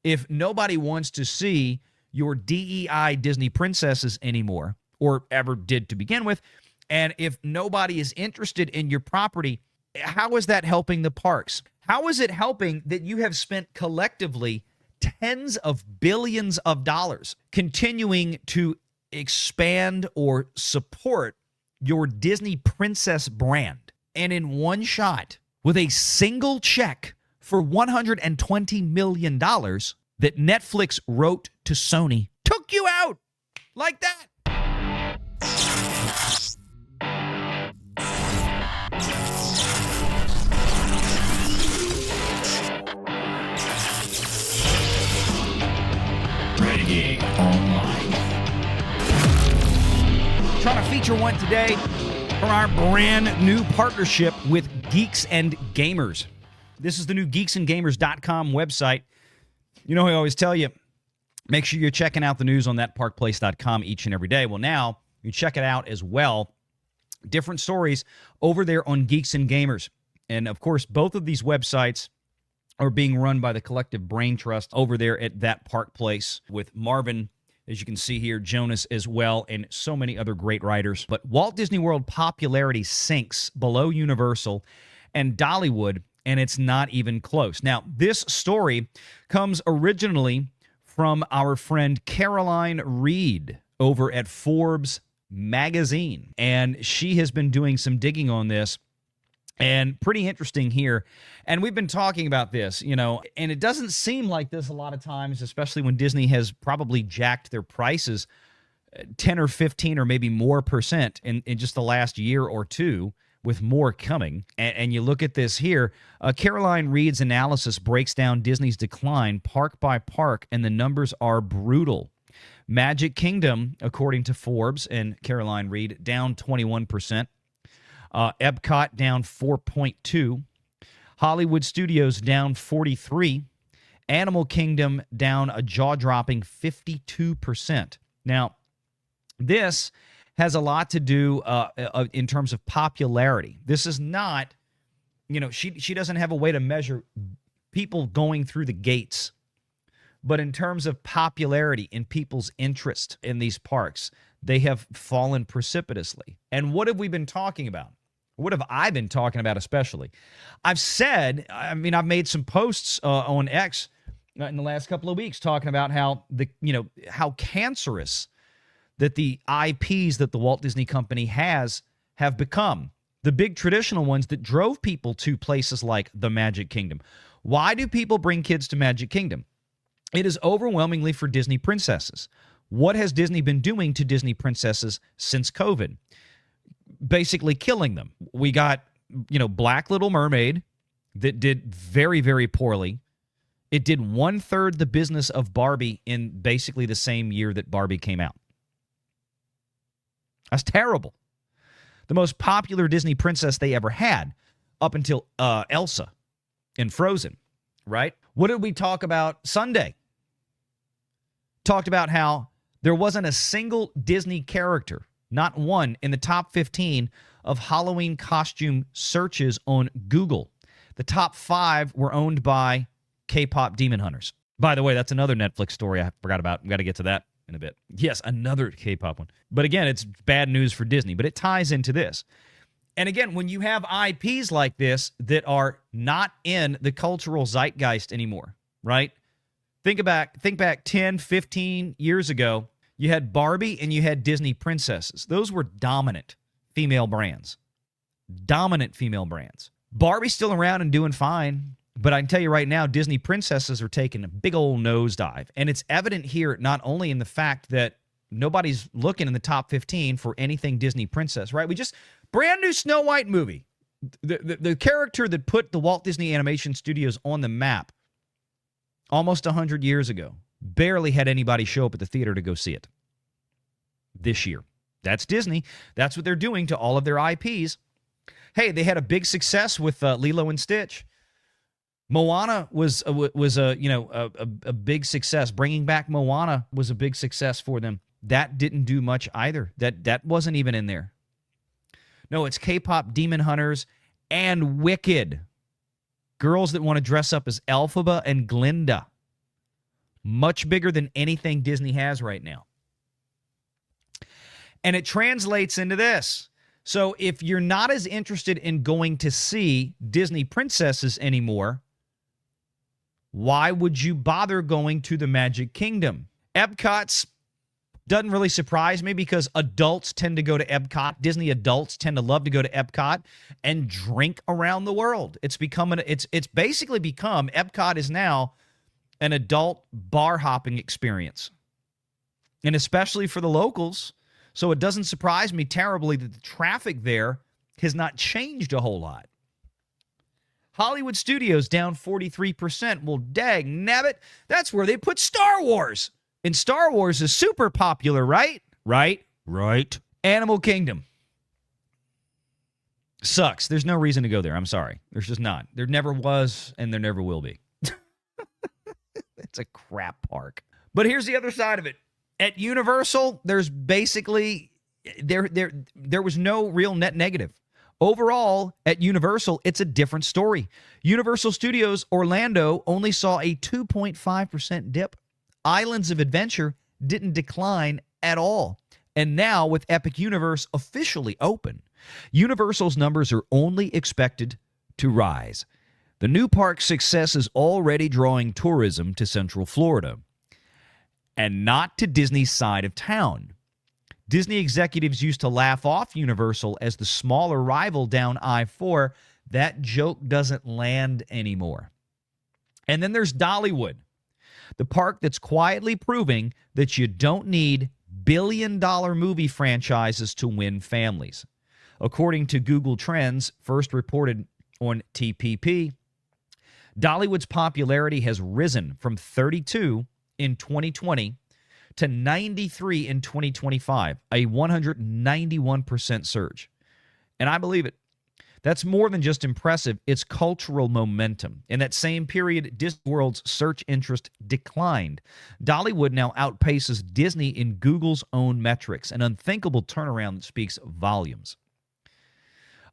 if nobody wants to see your DEI Disney princesses anymore, or ever did to begin with, and if nobody is interested in your property, how is that helping the parks? How is it helping that you have spent collectively tens of billions of dollars continuing to expand or support your Disney princess brand? And in one shot, with a single check for $120 million that Netflix wrote to Sony, took you out like that. Renegade Online. Trying to feature one today for our brand new partnership with Geeks and Gamers. This is the new geeksandgamers.com website. You know, I always tell you, make sure you're checking out the news on thatparkplace.com each and every day. Well, now you check it out as well. Different stories over there on Geeks and Gamers. And, of course, both of these websites are being run by the collective brain trust over there at That Park Place with Marvin, as you can see here, Jonas as well, and so many other great writers. But Walt Disney World popularity sinks below Universal and Dollywood, and it's not even close. Now, this story comes originally from our friend Caroline Reed over at Forbes magazine, and she has been doing some digging on this. And pretty interesting here. And we've been talking about this, you know, and it doesn't seem like this a lot of times, especially when Disney has probably jacked their prices 10 or 15 or maybe more percent in just the last year or two, with more coming. And you look at this here, Caroline Reed's analysis breaks down Disney's decline park by park, and the numbers are brutal. Magic Kingdom, according to Forbes and Caroline Reed, down 21%. Epcot down 4.2%. Hollywood Studios down 43%. Animal Kingdom down a jaw-dropping 52%. Now, this has a lot to do in terms of popularity. This is not, you know, she doesn't have a way to measure people going through the gates. But in terms of popularity and people's interest in these parks, they have fallen precipitously. And what have we been talking about? What have I been talking about especially? I've made some posts on X in the last couple of weeks talking about how how cancerous that the IPs that the Walt Disney Company have become. The big traditional ones that drove people to places like the Magic Kingdom. Why do people bring kids to Magic Kingdom? It is overwhelmingly for Disney princesses. What has Disney been doing to Disney princesses since COVID? Basically killing them. We got, Black Little Mermaid that did very, very poorly. It did 1/3 the business of Barbie in basically the same year that Barbie came out. That's terrible. The most popular Disney princess they ever had up until Elsa in Frozen, right? What did we talk about Sunday? Talked about how there wasn't a single Disney character, not one, in the top 15 of Halloween costume searches on Google. The top 5 were owned by KPop Demonhunters. By the way, that's another Netflix story I forgot about. We've got to get to that in a bit. Yes, another K-pop one. But again, it's bad news for Disney, but it ties into this. And again, when you have IPs like this that are not in the cultural zeitgeist anymore, right? Think back 10, 15 years ago, you had Barbie and you had Disney princesses. Those were dominant female brands. Dominant female brands. Barbie's still around and doing fine. But I can tell you right now, Disney princesses are taking a big old nosedive. And it's evident here not only in the fact that nobody's looking in the top 15 for anything Disney princess, right? Brand new Snow White movie. The character that put the Walt Disney Animation Studios on the map almost 100 years ago barely had anybody show up at the theater to go see it this year. That's Disney. That's what they're doing to all of their IPs. Hey, they had a big success with Lilo and Stitch. Moana was a big success. Bringing back Moana was a big success for them. That didn't do much either. That wasn't even in there. No, it's K-pop Demonhunters and Wicked. Girls that want to dress up as Elphaba and Glinda. much bigger than anything Disney has right now. And it translates into this. So if you're not as interested in going to see Disney princesses anymore, why would you bother going to the Magic Kingdom? Epcot's doesn't really surprise me because adults tend to go to Epcot. Disney adults tend to love to go to Epcot and drink around the world. It's basically become, Epcot is now an adult bar hopping experience. And especially for the locals. So it doesn't surprise me terribly that the traffic there has not changed a whole lot. Hollywood Studios down 43%. Well, dang nabbit, that's where they put Star Wars. And Star Wars is super popular, right? Right. Animal Kingdom. Sucks. There's no reason to go there. I'm sorry. There's just not. There never was, and there never will be. It's a crap park. But here's the other side of it. At Universal, there's basically there was no real net negative. Overall, at Universal, it's a different story. Universal Studios Orlando only saw a 2.5% dip. Islands of Adventure didn't decline at all. And now, with Epic Universe officially open, Universal's numbers are only expected to rise. The new park's success is already drawing tourism to Central Florida, and not to Disney's side of town. Disney executives used to laugh off Universal as the smaller rival down I-4. That joke doesn't land anymore. And then there's Dollywood, the park that's quietly proving that you don't need billion-dollar movie franchises to win families. According to Google Trends, first reported on TPP, Dollywood's popularity has risen from 32 in 2020 to 93 in 2025, a 191% surge. And I believe it. That's more than just impressive. It's cultural momentum. In that same period, Disney World's search interest declined. Dollywood now outpaces Disney in Google's own metrics, an unthinkable turnaround that speaks volumes.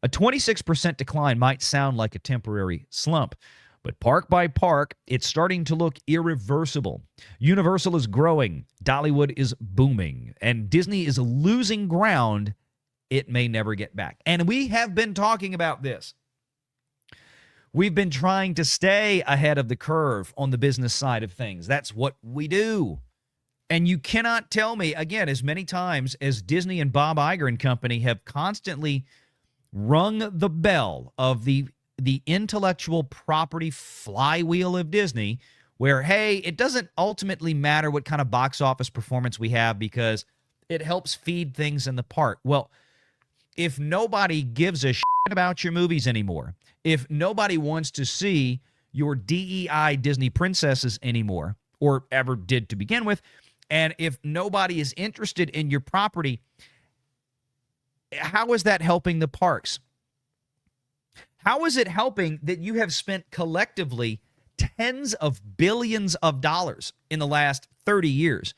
A 26% decline might sound like a temporary slump, but park by park, it's starting to look irreversible. Universal is growing, Dollywood is booming, and Disney is losing ground it may never get back. And we have been talking about this. We've been trying to stay ahead of the curve on the business side of things. That's what we do. And you cannot tell me, again, as many times as Disney and Bob Iger and company have constantly rung the bell of the intellectual property flywheel of Disney, where, hey, it doesn't ultimately matter what kind of box office performance we have because it helps feed things in the park. Well, if nobody gives a shit about your movies anymore, if nobody wants to see your DEI Disney princesses anymore, or ever did to begin with, and if nobody is interested in your property, how is that helping the parks? How is it helping that you have spent collectively tens of billions of dollars in the last 30 years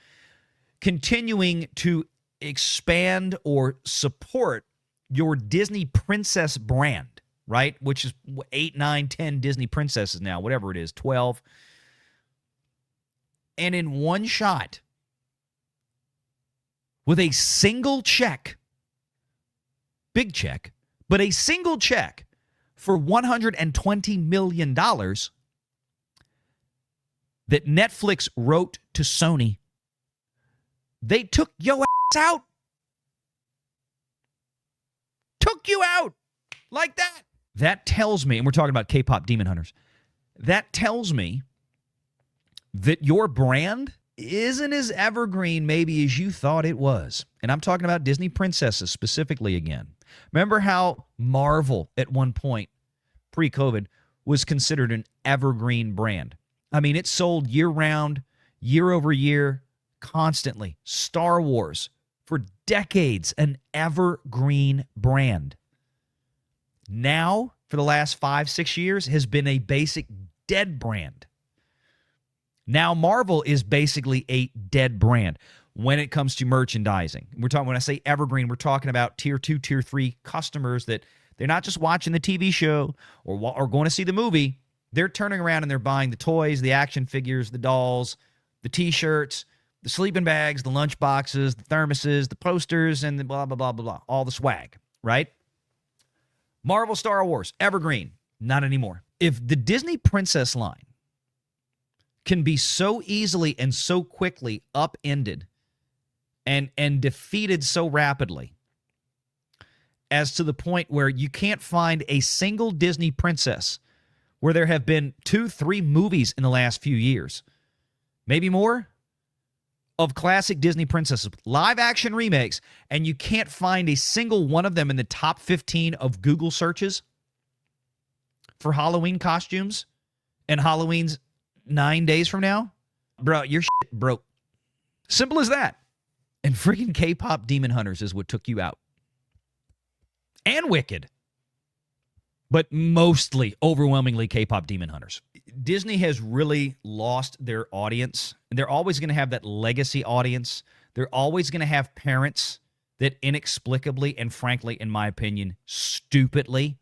continuing to expand or support your Disney princess brand, right? Which is 8, 9, 10 Disney princesses now, whatever it is, 12. And in one shot, with a single check, big check, but a single check for $120 million that Netflix wrote to Sony, they took your ass out. Took you out like that. That tells me, and we're talking about K-pop Demonhunters, that tells me that your brand isn't as evergreen maybe as you thought it was. And I'm talking about Disney princesses specifically again. Remember how Marvel at one point, pre-COVID, was considered an evergreen brand? I mean, it sold year-round, year-over-year, constantly. Star Wars, for decades, an evergreen brand. Now, for the last 5, 6 years, has been a basic dead brand. Now Marvel is basically a dead brand when it comes to merchandising. When I say evergreen, we're talking about tier 2, tier 3 customers that they're not just watching the TV show or going to see the movie. They're turning around and they're buying the toys, the action figures, the dolls, the T-shirts, the sleeping bags, the lunch boxes, the thermoses, the posters, and the blah, blah, blah, blah, blah. All the swag, right? Marvel, Star Wars, evergreen. Not anymore. If the Disney Princess line can be so easily and so quickly upended and defeated so rapidly as to the point where you can't find a single Disney princess where there have been 2-3 movies in the last few years, maybe more, of classic Disney princesses, live action remakes, and you can't find a single one of them in the top 15 of Google searches for Halloween costumes and Halloween's 9 days from now, bro, your shit broke. Simple as that. And freaking K-pop Demonhunters is what took you out. And Wicked. But mostly, overwhelmingly, K-pop Demonhunters. Disney has really lost their audience. They're always going to have that legacy audience. They're always going to have parents that inexplicably and frankly, in my opinion, stupidly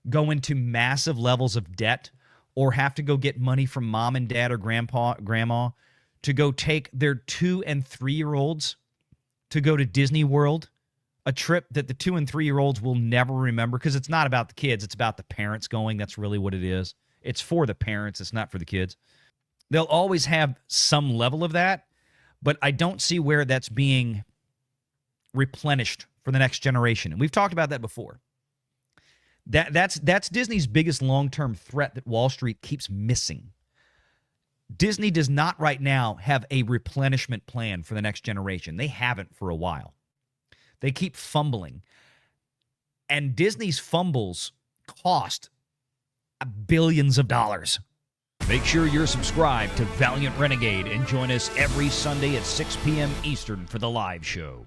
go into massive levels of debt or have to go get money from mom and dad or grandma to go take their 2- and 3-year-olds to go to Disney World, a trip that the 2- and 3-year-olds will never remember because it's not about the kids. It's about the parents going. That's really what it is. It's for the parents. It's not for the kids. They'll always have some level of that, but I don't see where that's being replenished for the next generation. And we've talked about that before. That's Disney's biggest long-term threat that Wall Street keeps missing. Disney does not right now have a replenishment plan for the next generation. They haven't for a while. They keep fumbling. And Disney's fumbles cost billions of dollars. Make sure you're subscribed to Valiant Renegade and join us every Sunday at 6 p.m. Eastern for the live show.